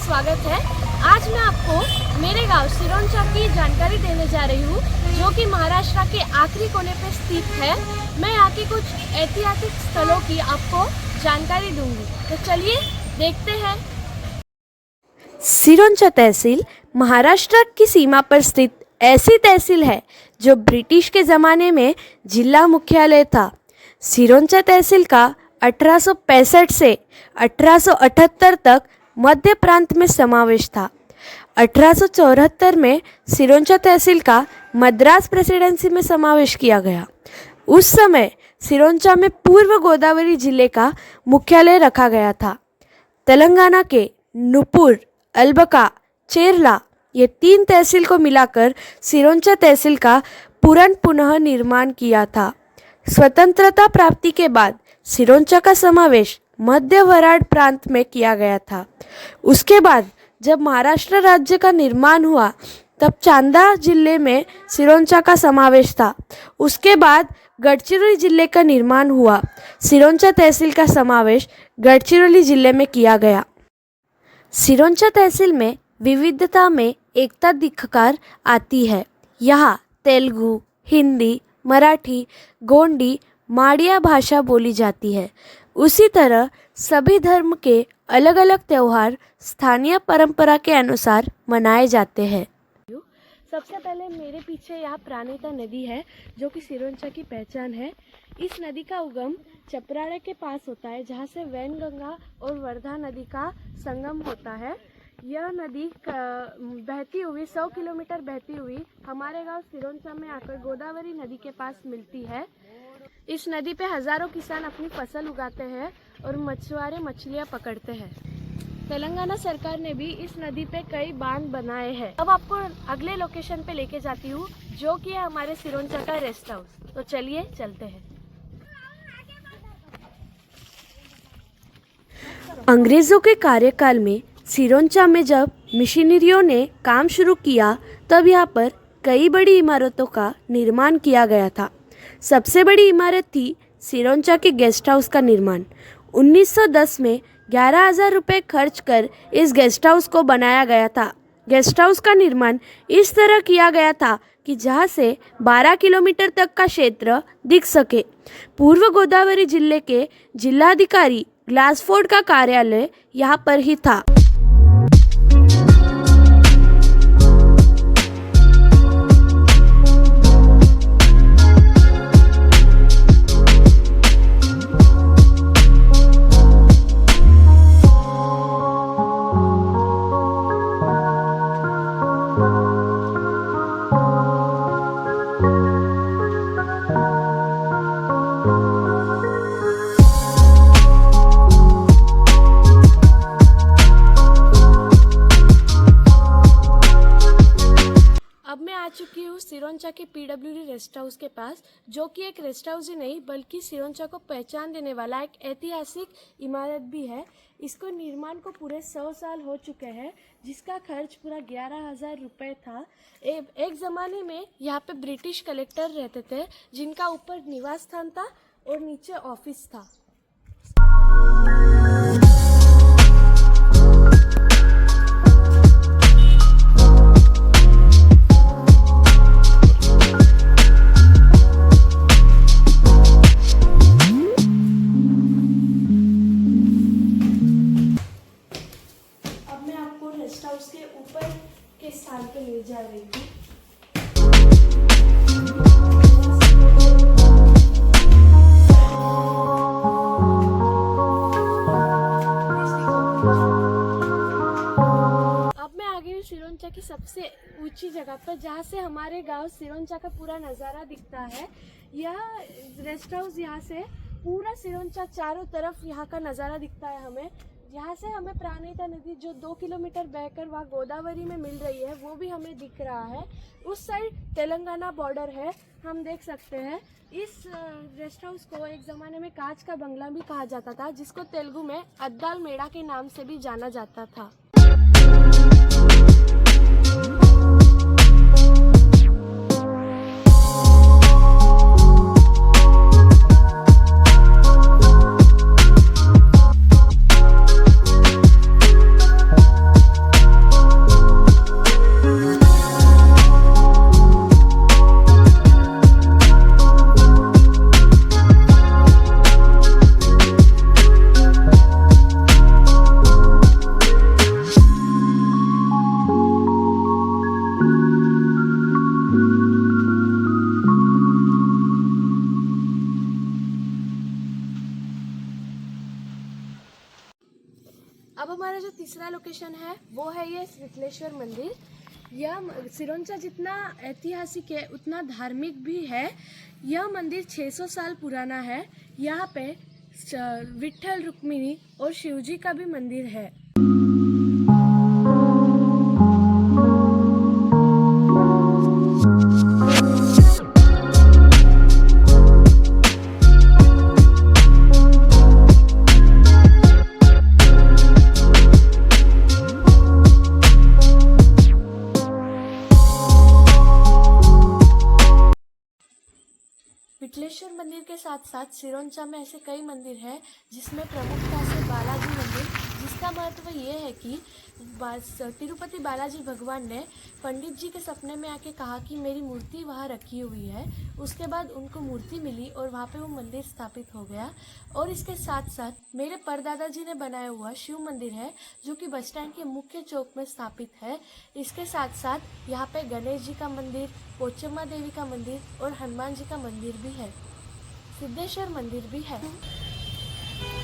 स्वागत है। आज मैं आपको मेरे गांव सिरोंचा की जानकारी देने जा रही हूँ, जो कि महाराष्ट्र के आखिरी कोने पर स्थित है। मैं यहाँ की कुछ ऐतिहासिक स्थलों की आपको जानकारी दूंगी, तो चलिए देखते हैं। सिरोंचा तहसील महाराष्ट्र की सीमा पर स्थित ऐसी तहसील है जो ब्रिटिश के ज़माने में जिला मुख्यालय था। सिरोंचा तहसील का 1865 से 1878 तक मध्य प्रांत में समावेश था। 1874 में सिरोंचा तहसील का मद्रास प्रेसिडेंसी में समावेश किया गया। उस समय सिरोंचा में पूर्व गोदावरी जिले का मुख्यालय रखा गया था। तेलंगाना के नुपुर, अलबका, चेरला ये 3 तहसील को मिलाकर सिरोंचा तहसील का पुनः निर्माण किया था। स्वतंत्रता प्राप्ति के बाद सिरोंचा का समावेश मध्य वराड प्रांत में किया गया था। उसके बाद जब महाराष्ट्र राज्य का निर्माण हुआ तब चांदा जिले में सिरोंचा का समावेश था। उसके बाद गढ़चिरोली जिले का निर्माण हुआ। सिरोंचा तहसील का समावेश गढ़चिरोली जिले में किया गया। सिरोंचा तहसील में विविधता में एकता दिखकर आती है। यहाँ तेलुगु, हिंदी, मराठी, गोंडी, माड़िया भाषा बोली जाती है। उसी तरह सभी धर्म के अलग अलग त्यौहार स्थानीय परंपरा के अनुसार मनाए जाते हैं। सबसे पहले मेरे पीछे यहाँ प्राणहिता नदी है, जो कि सिरोंचा की पहचान है। इस नदी का उगम चपराड़े के पास होता है, जहाँ से वैनगंगा और वर्धा नदी का संगम होता है। यह नदी बहती हुई 100 किलोमीटर बहती हुई हमारे गांव सिरोंचा में आकर गोदावरी नदी के पास मिलती है। इस नदी पे हजारों किसान अपनी फसल उगाते हैं और मछुआरे मछलियां पकड़ते हैं। तेलंगाना सरकार ने भी इस नदी पे कई बांध बनाए हैं। अब आपको अगले लोकेशन पे लेके जाती हूँ, जो कि है हमारे सिरोंचा का रेस्ट हाउस। तो चलिए चलते हैं। अंग्रेज़ों के कार्यकाल में सिरोंचा में जब मिशनरियों ने काम शुरू किया तब यहाँ पर कई बड़ी इमारतों का निर्माण किया गया था। सबसे बड़ी इमारत थी सिरोंचा के गेस्ट हाउस का निर्माण। 1910 में 11,000 रुपये खर्च कर इस गेस्ट हाउस को बनाया गया था। गेस्ट हाउस का निर्माण इस तरह किया गया था कि जहाँ से 12 किलोमीटर तक का क्षेत्र दिख सके। पूर्व गोदावरी जिले के जिलाधिकारी ग्लासफोर्ड का कार्यालय यहाँ पर ही था। चुकी हूँ सिरोंचा के PWD रेस्ट हाउस के पास, जो कि एक रेस्ट हाउस ही नहीं बल्कि सिरोंचा को पहचान देने वाला एक ऐतिहासिक इमारत भी है। इसको निर्माण को पूरे 100 साल हो चुके हैं, जिसका खर्च पूरा 11,000 रुपये था। एक ज़माने में यहाँ पे ब्रिटिश कलेक्टर रहते थे, जिनका ऊपर निवास स्थान था और नीचे ऑफिस था। रेस्ट हाउस के ऊपर के स्थान पे ले जा रही थी। अब मैं आ गई हूँ सिरोंचा की सबसे ऊंची जगह पर, जहाँ से हमारे गांव सिरोंचा का पूरा नज़ारा दिखता है। यह रेस्ट हाउस यहाँ से पूरा सिरोंचा चारों तरफ यहाँ का नज़ारा दिखता है हमें। यहाँ से हमें प्राणहिता नदी जो 2 किलोमीटर बहकर वहाँ गोदावरी में मिल रही है, वो भी हमें दिख रहा है। उस साइड तेलंगाना बॉर्डर है, हम देख सकते हैं। इस रेस्ट हाउस को एक ज़माने में कांच का बंगला भी कहा जाता था, जिसको तेलुगु में अद्दाल मेड़ा के नाम से भी जाना जाता था। है विठलेश्वर मंदिर। यह सिरोंचा जितना ऐतिहासिक है उतना धार्मिक भी है। यह मंदिर 600 साल पुराना है। यहाँ पे विठल, रुक्मिणी और शिवजी का भी मंदिर है। विठलेश्वर मंदिर के साथ साथ सिरोंचा में ऐसे कई मंदिर हैं जिसमें प्रमुखता से बालाजी मंदिर, जिसका महत्व ये है कि तिरुपति बालाजी भगवान ने पंडित जी के सपने में आके कहा कि मेरी मूर्ति वहाँ रखी हुई है। उसके बाद उनको मूर्ति मिली और वहाँ पे वो मंदिर स्थापित हो गया। और इसके साथ साथ मेरे परदादा जी ने बनाया हुआ शिव मंदिर है जो कि बस स्टैंड के मुख्य चौक में स्थापित है। इसके साथ साथ यहाँ पे गणेश जी का मंदिर, पोचम्मा देवी का मंदिर और हनुमान जी का मंदिर भी है। सिद्धेश्वर मंदिर भी है।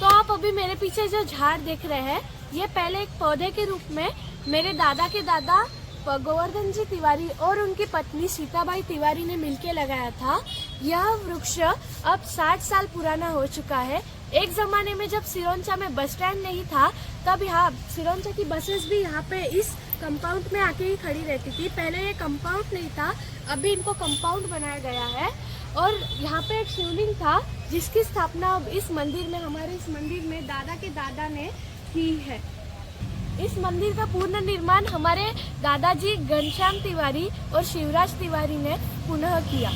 तो आप अभी मेरे पीछे जो झाड़ देख रहे हैं, ये पहले एक पौधे के रूप में मेरे दादा के दादा गोवर्धन जी तिवारी और उनकी पत्नी सीताबाई तिवारी ने मिलकर लगाया था। यह वृक्ष अब 60 साल पुराना हो चुका है। एक जमाने में जब सिरोंचा में बस स्टैंड नहीं था, तब यहाँ सिरोंचा की बसेस भी यहाँ पे इस कंपाउंड में आके ही खड़ी रहती थी। पहले ये कंपाउंड नहीं था, अभी इनको कंपाउंड बनाया गया है। और यहाँ पे एक शिवलिंग था जिसकी स्थापना अब इस मंदिर में, हमारे इस मंदिर में दादा के दादा ने की है। इस मंदिर का पूर्ण निर्माण हमारे दादाजी घनश्याम तिवारी और शिवराज तिवारी ने पुनः किया।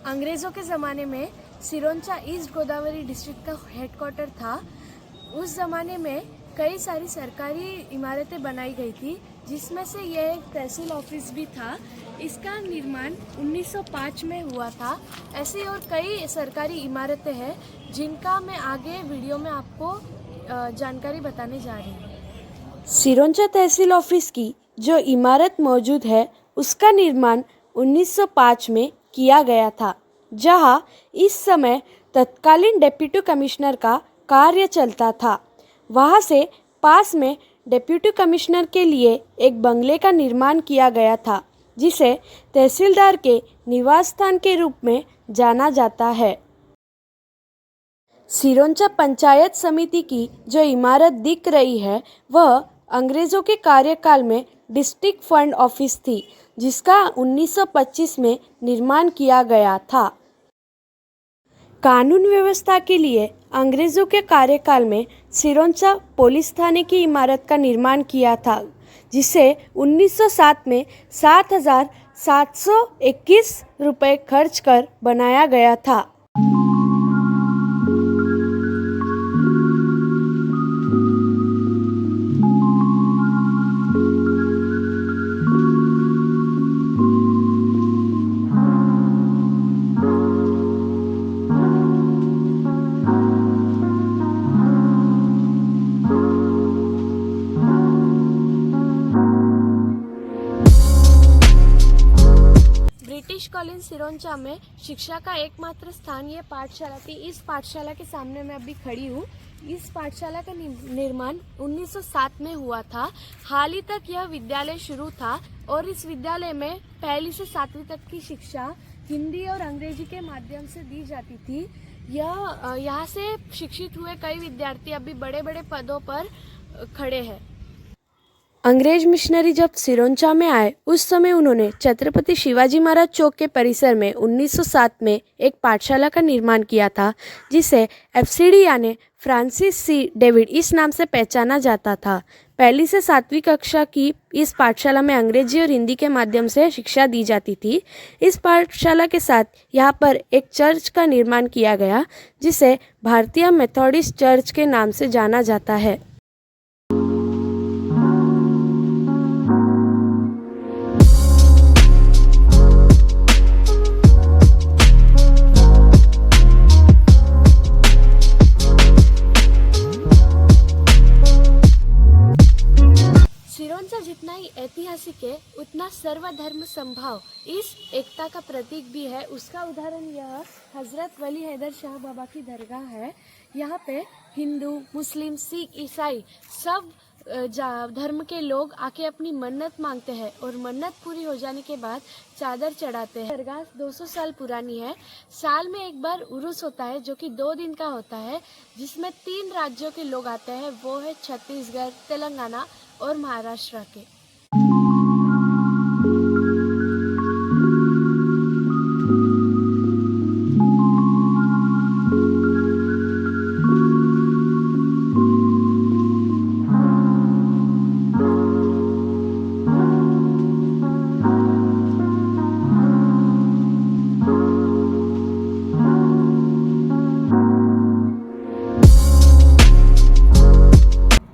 अंग्रेज़ों के ज़माने में सिरोंचा ईस्ट गोदावरी डिस्ट्रिक्ट का हेडक्वार्टर था। उस ज़माने में कई सारी सरकारी इमारतें बनाई गई थी, जिसमें से यह एक तहसील ऑफिस भी था। इसका निर्माण 1905 में हुआ था। ऐसी और कई सरकारी इमारतें हैं जिनका मैं आगे वीडियो में आपको जानकारी बताने जा रही हूँ। सिरोंचा तहसील ऑफिस की जो इमारत मौजूद है उसका निर्माण 1905 में किया गया था, जहां इस समय तत्कालीन डिप्टी कमिश्नर का कार्य चलता था। वहां से पास में डिप्टी कमिश्नर के लिए एक बंगले का निर्माण किया गया था, जिसे तहसीलदार के निवास स्थान के रूप में जाना जाता है। सिरोंचा पंचायत समिति की जो इमारत दिख रही है वह अंग्रेज़ों के कार्यकाल में डिस्ट्रिक्ट फंड ऑफिस थी, जिसका 1925 में निर्माण किया गया था। कानून व्यवस्था के लिए अंग्रेज़ों के कार्यकाल में सिरोंचा पुलिस थाने की इमारत का निर्माण किया था, जिसे 1907 में 7,721 रुपये खर्च कर बनाया गया था। ब्रिटिश कॉलोनी सिरोंचा में शिक्षा का एकमात्र स्थान ये पाठशाला थी। इस पाठशाला के सामने मैं अभी खड़ी हूँ। इस पाठशाला का निर्माण 1907 में हुआ था। हाल ही तक यह विद्यालय शुरू था और इस विद्यालय में पहली से 7वीं तक की शिक्षा हिंदी और अंग्रेजी के माध्यम से दी जाती थी। यहाँ से शिक्षित हुए कई विद्यार्थी अभी बड़े बड़े पदों पर खड़े हैं। अंग्रेज मिशनरी जब सिरोंचा में आए उस समय उन्होंने छत्रपति शिवाजी महाराज चौक के परिसर में 1907 में एक पाठशाला का निर्माण किया था, जिसे FCD यानी फ्रांसिस सी डेविड इस नाम से पहचाना जाता था। पहली से 7वीं कक्षा की इस पाठशाला में अंग्रेजी और हिंदी के माध्यम से शिक्षा दी जाती थी। इस पाठशाला के साथ यहाँ पर एक चर्च का निर्माण किया गया, जिसे भारतीय मेथोडिस्ट चर्च के नाम से जाना जाता है। सिरोंचा जितना ही ऐतिहासिक है उतना सर्वधर्म संभाव इस एकता का प्रतीक भी है। उसका उदाहरण यह हज़रत वली हैदर शाह बाबा की दरगाह है। यहाँ पे हिंदू, मुस्लिम, सिख, ईसाई सब धर्म के लोग आके अपनी मन्नत मांगते हैं और मन्नत पूरी हो जाने के बाद चादर चढ़ाते हैं। दरगाह 200 साल पुरानी है। साल में एक बार उरुस होता है जो कि 2 दिन का होता है, जिसमें 3 राज्यों के लोग आते हैं। वो है छत्तीसगढ़, तेलंगाना और महाराष्ट्र के।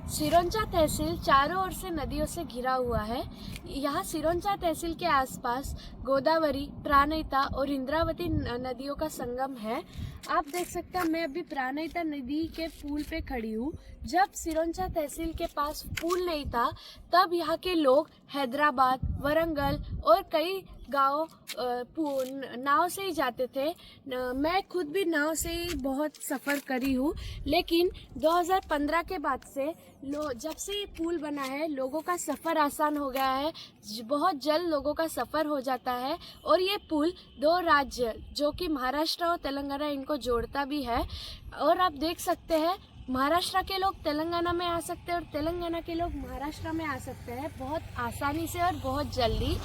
सिरोंचा तहसील चारों ओर से नदियों से घिरा हुआ है। यहाँ सिरोंचा तहसील के आसपास गोदावरी, प्राणहिता और इंद्रावती नदियों का संगम है। आप देख सकते हैं मैं अभी प्राणहिता नदी के पुल पे खड़ी हूँ। जब सिरोंचा तहसील के पास पुल नहीं था तब यहाँ के लोग हैदराबाद, वरंगल और कई गाँव नाव से ही जाते थे। मैं खुद भी नाव से ही बहुत सफ़र करी हूँ, लेकिन 2015 के बाद से जब से ये पुल बना है लोगों का सफ़र आसान हो गया है। बहुत जल्द लोगों का सफ़र हो जाता है और ये पुल 2 राज्य जो कि महाराष्ट्र और तेलंगाना इनको जोड़ता भी है। और आप देख सकते हैं महाराष्ट्र के लोग तेलंगाना में आ सकते हैं और तेलंगाना के लोग महाराष्ट्र में आ सकते हैं बहुत आसानी से और बहुत जल्दी।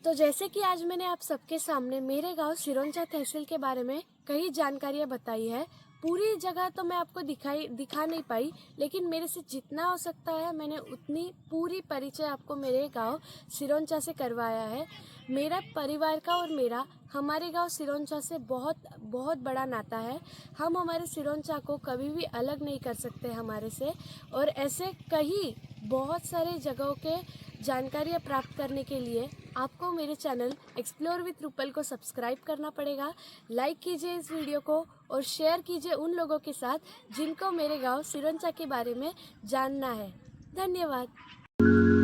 तो जैसे कि आज मैंने आप सबके सामने मेरे गांव सिरोंचा तहसील के बारे में कई जानकारियां बताई है। पूरी जगह तो मैं आपको दिखा नहीं पाई, लेकिन मेरे से जितना हो सकता है मैंने उतनी पूरी परिचय आपको मेरे गांव सिरोंचा से करवाया है। मेरा परिवार का और हमारे गांव सिरोंचा से बहुत बड़ा नाता है। हम हमारे सिरोंचा को कभी भी अलग नहीं कर सकते हमारे से। और ऐसे कई बहुत सारे जगहों के जानकारियाँ प्राप्त करने के लिए आपको मेरे चैनल एक्सप्लोर विथ रूपल को सब्सक्राइब करना पड़ेगा। लाइक कीजिए इस वीडियो को और शेयर कीजिए उन लोगों के साथ जिनको मेरे गांव सिरोंचा के बारे में जानना है। धन्यवाद।